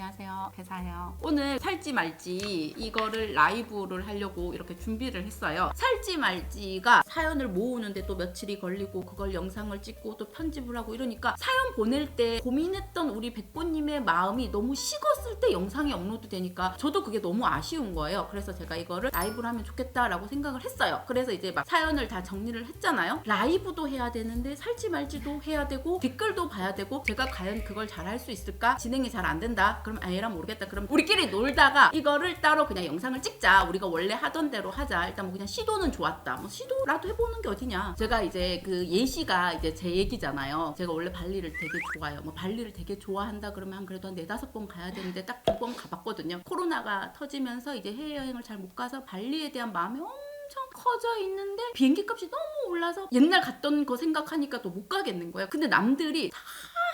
안녕하세요, 배사예요. 오늘 살지 말지 이거를 라이브를 하려고 이렇게 준비를 했어요. 살지 말지가 사연을 모으는데 또 며칠이 걸리고 그걸 영상을 찍고 또 편집을 하고 이러니까 사연 보낼 때 고민했던 우리 백보님의 마음이 너무 식었을 때 영상이 업로드 되니까 저도 그게 너무 아쉬운 거예요. 그래서 제가 이거를 라이브를 하면 좋겠다라고 생각을 했어요. 그래서 이제 막 사연을 다 정리를 했잖아요. 라이브도 해야 되는데 살지 말지도 해야 되고 댓글도 봐야 되고 제가 과연 그걸 잘 할 수 있을까? 진행이 잘 안 된다? 그럼 아예라 모르겠다. 그럼 우리끼리 놀다가 이거를 따로 그냥 영상을 찍자. 우리가 원래 하던 대로 하자. 일단 뭐 그냥 시도는 좋았다. 뭐 시도라도 해보는 게 어디냐. 제가 이제 그 예시가 이제 제 얘기잖아요. 제가 원래 발리를 되게 좋아해요. 뭐 발리를 되게 좋아한다 그러면 그래도 한 4-5번 가야 되는데 딱 2번 가봤거든요. 코로나가 터지면서 이제 해외여행을 잘 못 가서 발리에 대한 마음이 엄청 커져 있는데 비행기 값이 너무 올라서 옛날 갔던 거 생각하니까 또 못 가겠는 거예요. 근데 남들이 다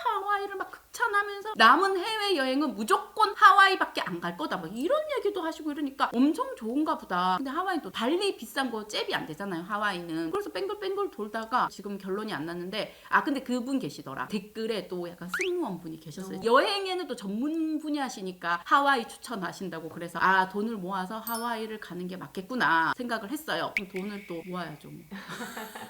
하와이를 막 극찬하면서 남은 해외여행은 무조건 하와이밖에 안 갈 거다 막 이런 얘기도 하시고 이러니까 엄청 좋은가 보다. 근데 하와이는 또 발리 비싼 거 잽이 안 되잖아요, 하와이는. 그래서 뺑글뺑글 돌다가 지금 결론이 안 났는데 근데 그분 계시더라. 댓글에 또 약간 승무원 분이 계셨어요. 여행에는 또 전문 분야시니까 하와이 추천하신다고. 그래서 돈을 모아서 하와이를 가는 게 맞겠구나 생각을 했어요. 그럼 돈을 또 모아야죠.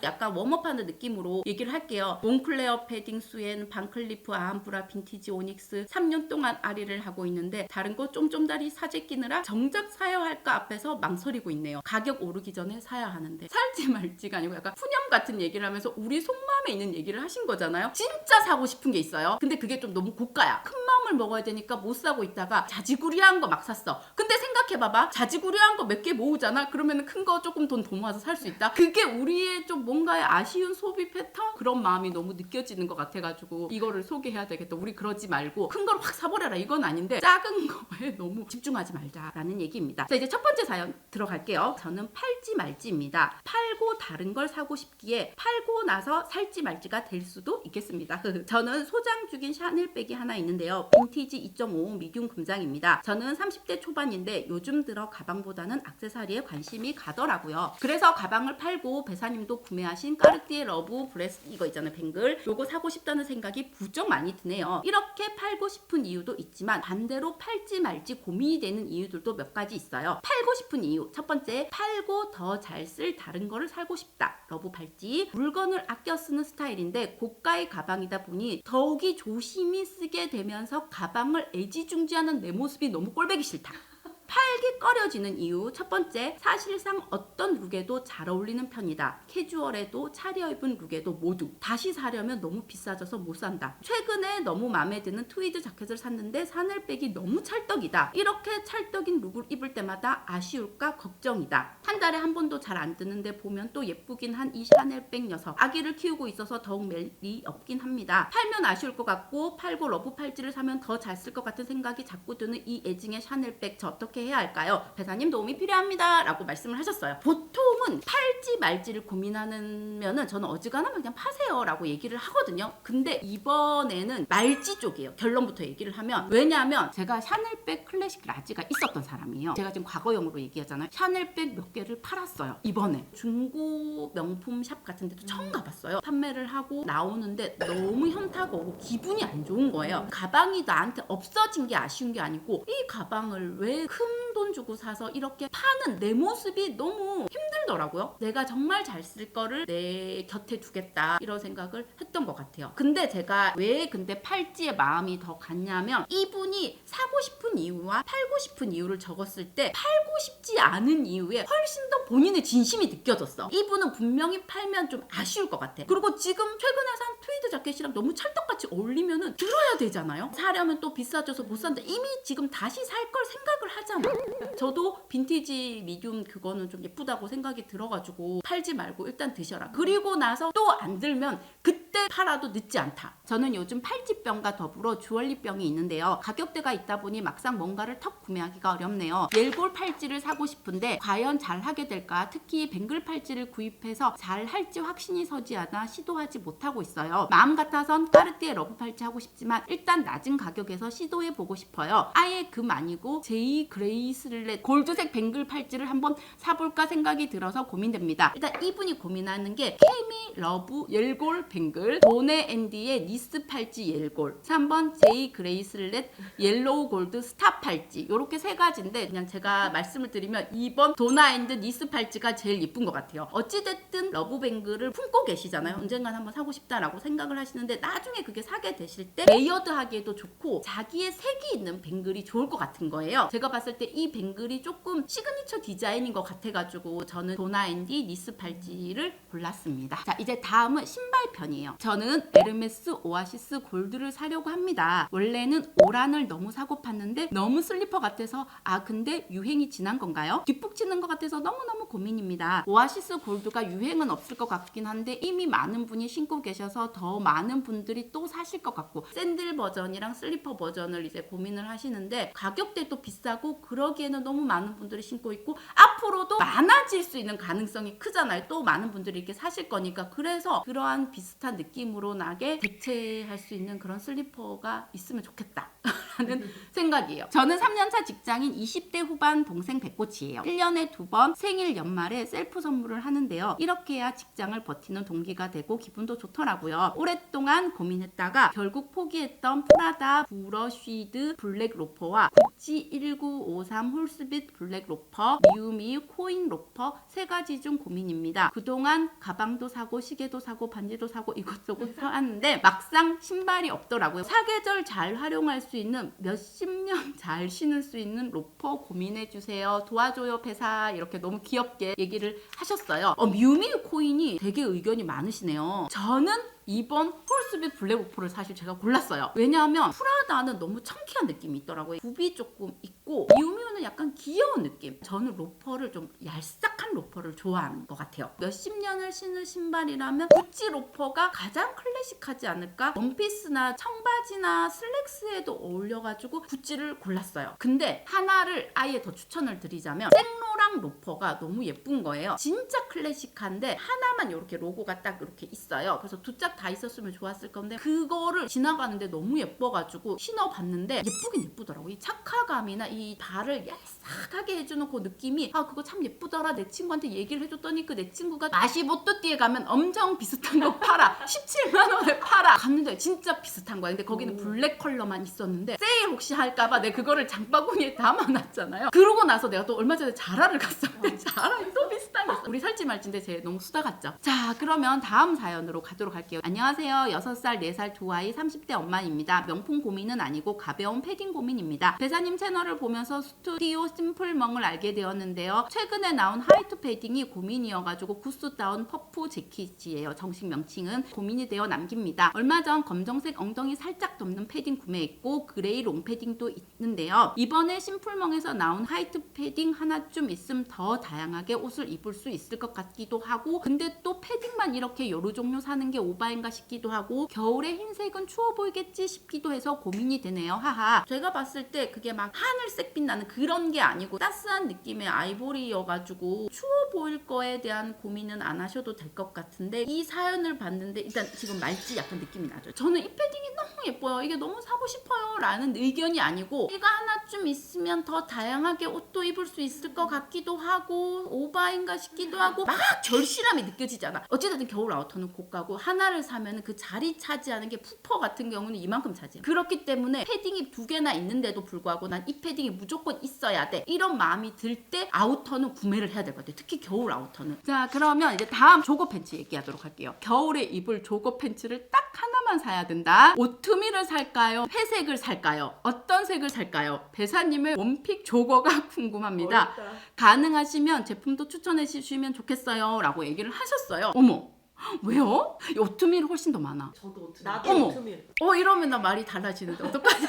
약간 웜업하는 느낌으로 얘기를 할게요. 몽클레어 패딩 수엔 반클리프 아함브라 빈티지 오닉스 3년 동안 아리를 하고 있는데 다른 거 쫌쫌다리 사재 끼느라 정작 사야 할까 앞에서 망설이고 있네요. 가격 오르기 전에 사야 하는데 살지 말지가 아니고 약간 푸념 같은 얘기를 하면서 우리 속마음에 있는 얘기를 하신 거잖아요. 진짜 사고 싶은 게 있어요. 근데 그게 좀 너무 고가야. 큰 마음을 먹어야 되니까 못 사고 있다가 자지구리한 거 막 샀어. 근데 생각해봐봐. 자지구리한 거 몇 개 모으잖아. 그러면 큰 거 조금 돈 더 모아서 살 수 있다. 그게 우리의 좀 뭔가의 아쉬운 소비 패턴? 그런 마음이 너무 느껴지는 것 같아가지고 이거를 소개해야 되겠다. 우리 그러지 말고 큰 걸 확 사버려라 이건 아닌데 작은 거에 너무 집중하지 말자라는 얘기입니다. 자, 이제 첫 번째 사연 들어갈게요. 저는 팔지 말지입니다. 팔고 다른 걸 사고 싶기에 팔고 나서 살지 말지가 될 수도 있겠습니다. 저는 소장 중인 샤넬백이 하나 있는데요. 빈티지 2.5 미디움 금장입니다. 저는 30대 초반인데 요즘 들어 가방보다는 액세서리에 관심이 가더라고요. 그래서 가방을 팔고 배사님도 구매하신 까르띠에 러브 브레스 이거 있잖아요, 뱅글. 요거 사고 싶다는 생각이 부쩍 많이 드네요. 이렇게 팔고 싶은 이유도 있지만 반대로 팔지 말지 고민이 되는 이유들도 몇 가지 있어요. 팔고 싶은 이유. 첫 번째, 팔고 더 잘 쓸 다른 거를 살고 싶다. 러브 팔찌. 물건을 아껴 쓰는 스타일인데 고가의 가방이다 보니 더욱이 조심히 쓰게 되면서 가방을 애지중지하는 내 모습이 너무 꼴보기 싫다. 팔기 꺼려지는 이유. 첫 번째, 사실상 어떤 룩에도 잘 어울리는 편이다. 캐주얼에도 차려입은 룩에도 모두. 다시 사려면 너무 비싸져서 못 산다. 최근에 너무 마음에 드는 트위드 자켓을 샀는데 샤넬백이 너무 찰떡이다. 이렇게 찰떡인 룩을 입을 때마다 아쉬울까 걱정이다. 한 달에 한 번도 잘 안 뜨는데 보면 또 예쁘긴 한 이 샤넬백 녀석. 아기를 키우고 있어서 더욱 매력이 없긴 합니다. 팔면 아쉬울 것 같고 팔고 러브 팔찌를 사면 더 잘 쓸 것 같은 생각이 자꾸 드는 이 애증의 샤넬백. 저 어떻게 해야 할까요? 배사님 도움이 필요합니다 라고 말씀을 하셨어요. 보통은 팔지 말지를 고민하면은 저는 어지간하면 그냥 파세요 라고 얘기를 하거든요. 근데 이번에는 말지 쪽이에요. 결론부터 얘기를 하면. 왜냐하면 제가 샤넬백 클래식 라지가 있었던 사람이에요. 제가 지금 과거형으로 얘기하잖아요. 샤넬백 몇 개를 팔았어요. 이번에 중고 명품 샵 같은 데도 처음 가봤어요. 판매를 하고 나오는데 너무 현타가 오고 기분이 안 좋은 거예요. 가방이 나한테 없어진 게 아쉬운 게 아니고 이 가방을 왜 큰 돈 주고 사서 이렇게 파는 내 모습이 너무 힘들더라고요. 내가 정말 잘 쓸 거를 내 곁에 두겠다 이런 생각을 했던 것 같아요. 근데 제가 왜 근데 팔찌에 마음이 더 갔냐면 이분이 사고 싶은 이유와 팔고 싶은 이유를 적었을 때 팔고 싶지 않은 이유에 훨씬 더 본인의 진심이 느껴졌어. 이분은 분명히 팔면 좀 아쉬울 것 같아. 그리고 지금 최근에 산 트위드 자켓이랑 너무 찰떡같이 어울리면은 들어야 되잖아요. 사려면 또 비싸져서 못 산다. 이미 지금 다시 살 걸 생각을 하잖아. 저도 빈티지 미디움 그거는 좀 예쁘다고 생각이 들어가지고 팔지 말고 일단 드셔라. 그리고 나서 또 안 들면 그때 팔아도 늦지 않다. 저는 요즘 팔찌병과 더불어 주얼리병이 있는데요. 가격대가 있다 보니 막상 뭔가를 턱 구매하기가 어렵네요. 옐골 팔찌를 사고 싶은데 과연 잘 하게 될까? 특히 뱅글 팔찌를 구입해서 잘 할지 확신이 서지 않아 시도하지 못하고 있어요. 마음 같아선 까르띠에 러브 팔찌 하고 싶지만 일단 낮은 가격에서 시도해보고 싶어요. 아예 금 아니고 제이 그레이슬렛 골드색 뱅글 팔찌를 한번 사볼까 생각이 들어서 고민됩니다. 일단 이분이 고민하는 게 케미 러브 옐골 뱅글 걸 도네 앤디의 니스 팔찌 옐골, 3번 제이 그레이슬렛 옐로우 골드 스타 팔찌. 이렇게 세 가지인데 그냥 제가 말씀을 드리면 2번 도나 앤드 니스 팔찌가 제일 예쁜 것 같아요. 어찌됐든 러브뱅글을 품고 계시잖아요. 언젠간 한번 사고 싶다라고 생각을 하시는데 나중에 그게 사게 되실 때 레이어드하기에도 좋고 자기의 색이 있는 뱅글이 좋을 것 같은 거예요. 제가 봤을 때 이 뱅글이 조금 시그니처 디자인인 것 같아가지고 저는 도나 앤디 니스 팔찌를 골랐습니다. 자, 이제 다음은 신발 편이에요. 저는 에르메스 오아시스 골드를 사려고 합니다. 원래는 오란을 너무 사고 팠는데 너무 슬리퍼 같아서 근데 유행이 지난 건가요? 뒷북치는 것 같아서 너무너무 고민입니다. 오아시스 골드가 유행은 없을 것 같긴 한데 이미 많은 분이 신고 계셔서 더 많은 분들이 또 사실 것 같고 샌들 버전이랑 슬리퍼 버전을 이제 고민을 하시는데 가격대도 비싸고 그러기에는 너무 많은 분들이 신고 있고 앞으로도 많아질 수 있는 가능성이 크잖아요. 또 많은 분들이 이렇게 사실 거니까. 그래서 그러한 비슷한 느낌으로 나게 대체할 수 있는 그런 슬리퍼가 있으면 좋겠다 라는 생각이에요. 저는 3년차 직장인 20대 후반 동생 백꽃이에요. 1년에 2번 생일 연말에 셀프 선물을 하는데요. 이렇게 해야 직장을 버티는 동기가 되고 기분도 좋더라고요. 오랫동안 고민했다가 결국 포기했던 프라다 브러쉬드 블랙 로퍼와 구찌 1953 홀스빗 블랙 로퍼, 미우미우 코인 로퍼 세 가지 중 고민입니다. 그동안 가방도 사고 시계도 사고 반지도 사고 이것저것 사왔는데 막상 신발이 없더라고요. 사계절 잘 활용할 수 있는 몇십 년 잘 신을 수 있는 로퍼 고민해주세요. 도와줘요 회사. 이렇게 너무 귀엽게 얘기를 하셨어요. 미우미우 코인이 되게 의견이 많으시네요. 저는 2번 홀스빗 블랙 로퍼를 사실 제가 골랐어요. 왜냐하면 프라다는 너무 청키한 느낌이 있더라고요. 굽이 조금 있고 미우미우는 약간 귀여운 느낌. 저는 로퍼를 좀 얄싹한 로퍼를 좋아하는 것 같아요. 몇십 년을 신을 신발이라면 구찌 로퍼가 가장 클래식하지 않을까? 원피스나 청바지나 슬랙스에도 어울려가지고 구찌를 골랐어요. 근데 하나를 아예 더 추천을 드리자면 생로랑 로퍼가 너무 예쁜 거예요. 진짜 클래식한데 하나만 이렇게 로고가 딱 이렇게 있어요. 그래서 두 짝 다 있었으면 좋았을 건데 그거를 지나가는데 너무 예뻐가지고 신어봤는데 예쁘긴 예쁘더라고. 이 착화감이나 이 발을 얄싹하게 해주는 그 느낌이 그거 참 예쁘더라. 내 친구한테 얘기를 해줬더니 그 내 친구가 마시보뚜띠에 가면 엄청 비슷한 거 팔아. 17만 원에 팔아. 갔는데 진짜 비슷한 거야. 근데 거기는 블랙 컬러만 있었는데 세일 혹시 할까봐 내가 그거를 장바구니에 담아놨잖아요. 그러고 나서 내가 또 얼마 전에 자라를 갔었는데 자라에 또 비슷한 게 있어. 우리 살지 말지인데 쟤 너무 수다 같죠? 자, 그러면 다음 사연으로 가도록 할게요. 안녕하세요. 6살, 4살 두 아이 30대 엄마입니다. 명품 고민은 아니고 가벼운 패딩 고민입니다. 배사님 채널을 보면서 스튜디오 심플멍을 알게 되었는데요. 최근에 나온 화이트 패딩이 고민이어가지고 구스다운 퍼프 재킷이에요. 정식 명칭은 고민이 되어 남깁니다. 얼마 전 검정색 엉덩이 살짝 덮는 패딩 구매했고 그레이 롱 패딩도 있는데요. 이번에 심플멍에서 나온 화이트 패딩 하나쯤 있으면 더 다양하게 옷을 입을 수 있을 것 같기도 하고 근데 또 패딩만 이렇게 여러 종류 사는 게 오바인가 싶기도 하고 겨울에 흰색은 추워 보이겠지 싶기도 해서 고민이 되네요. 하하. 제가 봤을 때 그게 막 하늘색빛 나는 그런 게 아니고 따스한 느낌의 아이보리여가지고 추워 보일 거에 대한 고민은 안 하셔도 될 것 같은데 이 사연을 봤는데 일단 지금 말지 약간 느낌이 나죠. 저는 이 패딩이 너무 예뻐요. 이게 너무 사고 싶어요 라는 의견이 아니고 이거 하나쯤 있으면 더 다양하게 옷도 입을 수 있을 것 같기도 하고 오바인가 싶기도 하고 막 절실함이 느껴지잖아. 어찌됐든 겨울 아우터는 고가고 하나를 사면 그 자리 차지하는 게 푸퍼 같은 경우는 이만큼 차지해. 그렇기 때문에 패딩이 2개나 있는데도 불구하고 난 이 패딩이 무조건 있어야 돼. 이런 마음이 들 때 아우터는 구매를 해야 될 것 같아요. 특히 겨울 아우터는. 자, 그러면 이제 다음 조거 팬츠 얘기하도록 할게요. 겨울에 입을 조거 팬츠를 딱 하나만 사야 된다. 오트밀을 살까요? 회색을 살까요? 어떤 색을 살까요? 배사님의 원픽 조거가 궁금합니다. 어렵다. 가능하시면 제품도 추천해 주시면 좋겠어요 라고 얘기를 하셨어요. 어머, 왜요? 오트밀이 훨씬 더 많아. 저도 오트밀. 나도 어머. 오트밀. 이러면 나 말이 달라지는데 어떡하지?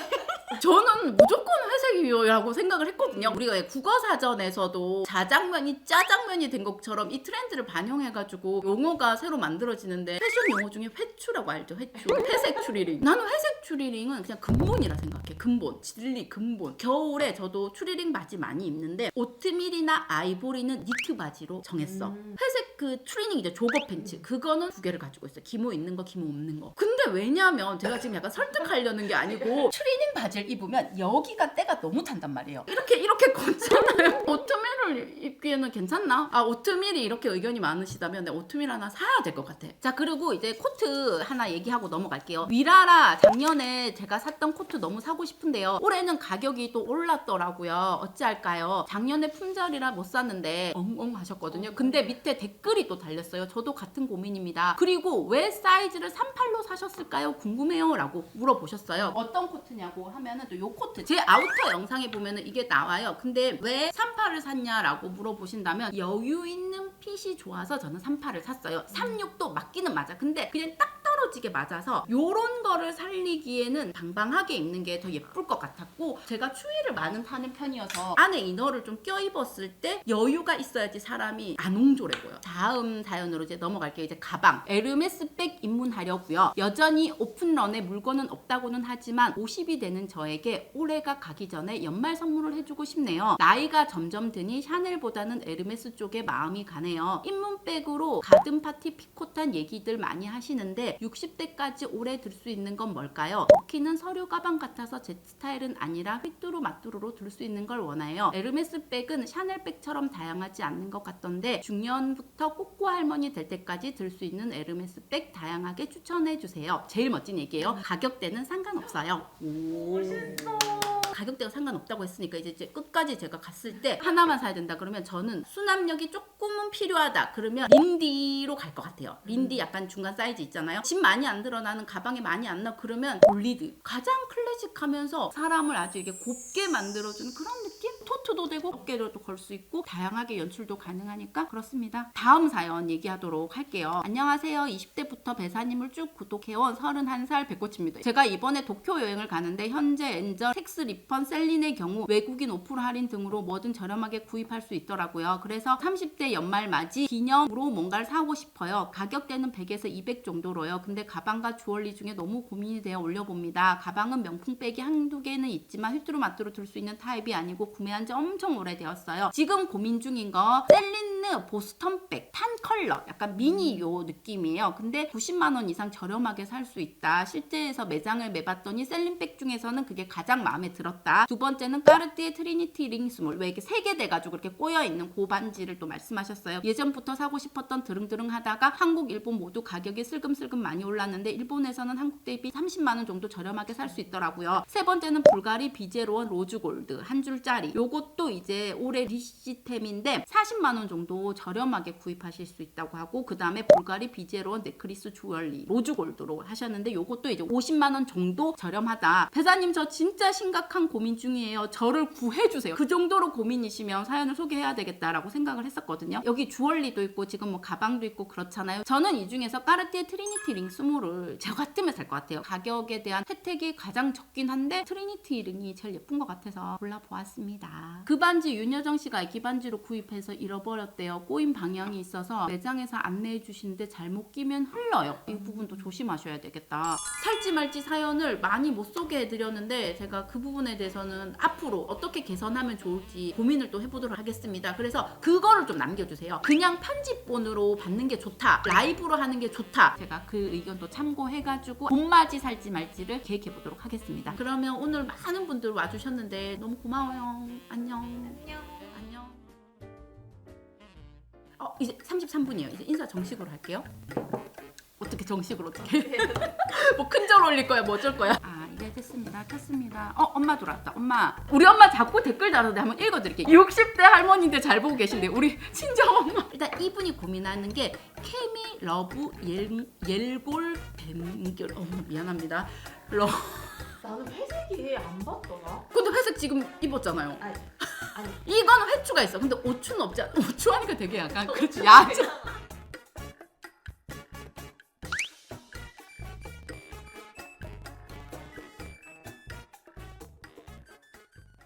저는 무조건 회색이라고 생각을 했거든요. 우리가 국어사전에서도 자장면이 짜장면이 된 것처럼 이 트렌드를 반영해가지고 용어가 새로 만들어지는데 패션 용어 중에 회추라고 알죠? 회추. 회색 추리링. 나는 회색 추리링은 그냥 근본이라 생각해. 근본. 진리 근본. 겨울에 저도 추리링 바지 많이 입는데 오트밀이나 아이보리는 니트 바지로 정했어. 회색 그 추리닝 조거 팬츠. 그거는 2개를 가지고 있어요. 기모 있는 거, 기모 없는 거. 근데 왜냐면 제가 지금 약간 설득하려는 게 아니고 추리닝 바지를 입으면 여기가 때가 너무 탄단 말이에요. 이렇게 걷잖아요. 오트밀을 오늘 입기에는 괜찮나? 아, 오트밀이 이렇게 의견이 많으시다면 내 오트밀 하나 사야 될 것 같아. 자, 그리고 이제 코트 하나 얘기하고 넘어갈게요. 미라라 작년에 제가 샀던 코트 너무 사고 싶은데요. 올해는 가격이 또 올랐더라고요. 어찌할까요? 작년에 품절이라 못 샀는데 엉엉 하셨거든요. 근데 밑에 댓글이 또 달렸어요. 저도 같은 고민입니다. 그리고 왜 사이즈를 38로 사셨을까요? 궁금해요. 라고 물어보셨어요. 어떤 코트냐고 하면은 또 요 코트. 제 아우터 영상에 보면은 이게 나와요. 근데 왜 38을 샀냐라고 물어보신다면 여유 있는 핏이 좋아서 저는 38을 샀어요. 36도 맞기는 맞아. 근데 그냥 딱 떨어지게 맞아서 요런 거를 살리기에는 방방하게 입는 게 더 예쁠 것 같았고, 제가 추위를 많이 타는 편이어서 안에 이너를 좀 껴입었을 때 여유가 있어야지 사람이 안 옹졸해 보여. 다음 사연으로 이제 넘어갈게요. 이제 가방. 에르메스 백 입문하려고요. 여전히 오픈런에 물건은 없다고는 하지만 50이 되는 저에게 올해가 가기 전에 연말 선물을 해주고 싶네요. 나이가 점점 드니 샤넬보다는 에르메스 쪽에 마음이 가네요. 입문백으로 가든 파티 피코탄 얘기들 많이 하시는데 60대까지 오래 들 수 있는 건 뭘까요? 버키는 서류 가방 같아서 제 스타일은 아니라 휘뚜루마뚜루로 들 수 있는 걸 원해요. 에르메스 백은 샤넬 백처럼 다양하지 않는 것 같던데 중년부터 꼬꼬 할머니 될 때까지 들 수 있는 에르메스 백 다양하게 추천해 주세요. 제일 멋진 얘기예요. 가격대는 상관없어요. 오. 가격대가 상관없다고 했으니까 이제 끝까지 제가 갔을 때 하나만 사야 된다 그러면 저는 수납력이 조금은 필요하다 그러면 린디로 갈 것 같아요. 린디 약간 중간 사이즈 있잖아요. 짐 많이 안 드러나는 가방에 많이 안 넣어 그러면 볼리드. 가장 클래식하면서 사람을 아주 이게 곱게 만들어주는 그런 느낌? 토트도 되고 어깨도 걸 수 있고 다양하게 연출도 가능하니까 그렇습니다. 다음 사연 얘기하도록 할게요. 안녕하세요. 20대부터 배사님을 쭉 구독해온 31살 백꽃입니다. 제가 이번에 도쿄 여행을 가는데 현재 엔저, 텍스 리펀, 셀린의 경우 외국인 오프라 할인 등으로 뭐든 저렴하게 구입할 수 있더라고요. 그래서 30대 연말 맞이 기념으로 뭔가를 사고 싶어요. 가격대는 100에서 200 정도로요. 근데 가방과 주얼리 중에 너무 고민이 되어 올려봅니다. 가방은 명품백이 한두 개는 있지만 휘뚜루마뚜루 들 수 있는 타입이 아니고 구매한 지 엄청 오래되었어요. 지금 고민 중인 거 셀린느 보스턴백 탄 컬러 약간 미니 요 느낌이에요. 근데 90만 원 이상 저렴하게 살 수 있다. 실제에서 매장을 매봤더니 셀린백 중에서는 그게 가장 마음에 들었다. 두 번째는 까르띠에 트리니티 링 스몰. 왜 이렇게 3개 돼가지고 이렇게 꼬여있는 고반지를 또 말씀하셨어요. 예전부터 사고 싶었던 드릉드릉 하다가 한국, 일본 모두 가격이 슬금슬금 많이 올랐는데 일본에서는 한국 대비 30만 원 정도 저렴하게 살 수 있더라고요. 세 번째는 불가리 비제로원 로즈골드 한 줄짜리. 요것도 이제 올해 리시템인데 40만 원 정도 저렴하게 구입하실 수 있다고 하고, 그 다음에 불가리 비제로원 넥클리스 주얼리 로즈골드로 하셨는데 요것도 이제 50만 원 정도 저렴하다. 배사님 저 진짜 심각한 고민 중이에요. 저를 구해주세요. 그 정도로 고민이시면 사연을 소개해야 되겠다라고 생각을 했었거든요. 여기 주얼리도 있고 지금 뭐 가방도 있고 그렇잖아요. 저는 이 중에서 까르띠에 트리니티 링 스몰을 저 같으면 살 것 같아요. 가격에 대한 혜택이 가장 적긴 한데 트리니티 링이 제일 예쁜 것 같아서 골라보았습니다. 그 반지 윤여정 씨가 애기 반지로 구입해서 잃어버렸대요. 꼬인 방향이 있어서 매장에서 안내해 주시는데 잘못 끼면 흘러요. 이 부분도 조심하셔야 되겠다. 살지 말지 사연을 많이 못 소개해드렸는데 제가 그 부분에 대해서는 앞으로 어떻게 개선하면 좋을지 고민을 또 해보도록 하겠습니다. 그래서 그거를 좀 남겨주세요. 그냥 편집본으로 받는 게 좋다, 라이브로 하는 게 좋다, 제가 그 의견도 참고해가지고 봄맞이 살지 말지를 계획해보도록 하겠습니다. 그러면 오늘 많은 분들 와주셨는데 너무 고마워요. 안녕. 안녕. 이제 33분이에요. 이제 인사 정식으로 할게요. 어떻게 정식으로 어떻게? 뭐 큰절 올릴 거야, 뭐 어쩔 거야? 이제 됐습니다. 켰습니다. 엄마 들어왔다. 엄마. 우리 엄마 자꾸 댓글 달았는데 한번 읽어드릴게요. 60대 할머니인데 잘 보고 계신데 우리 친정 엄마. 일단 이분이 고민하는 게 케미 러브 옐골 뱀결. 미안합니다. 나는 회색이 안 봤더라. 근데 회색 지금 입었잖아요. 아니. 이거는 회추가 있어. 근데 오추는 없지 않아? 오추 하니까 되게 약간 그렇지. 야채.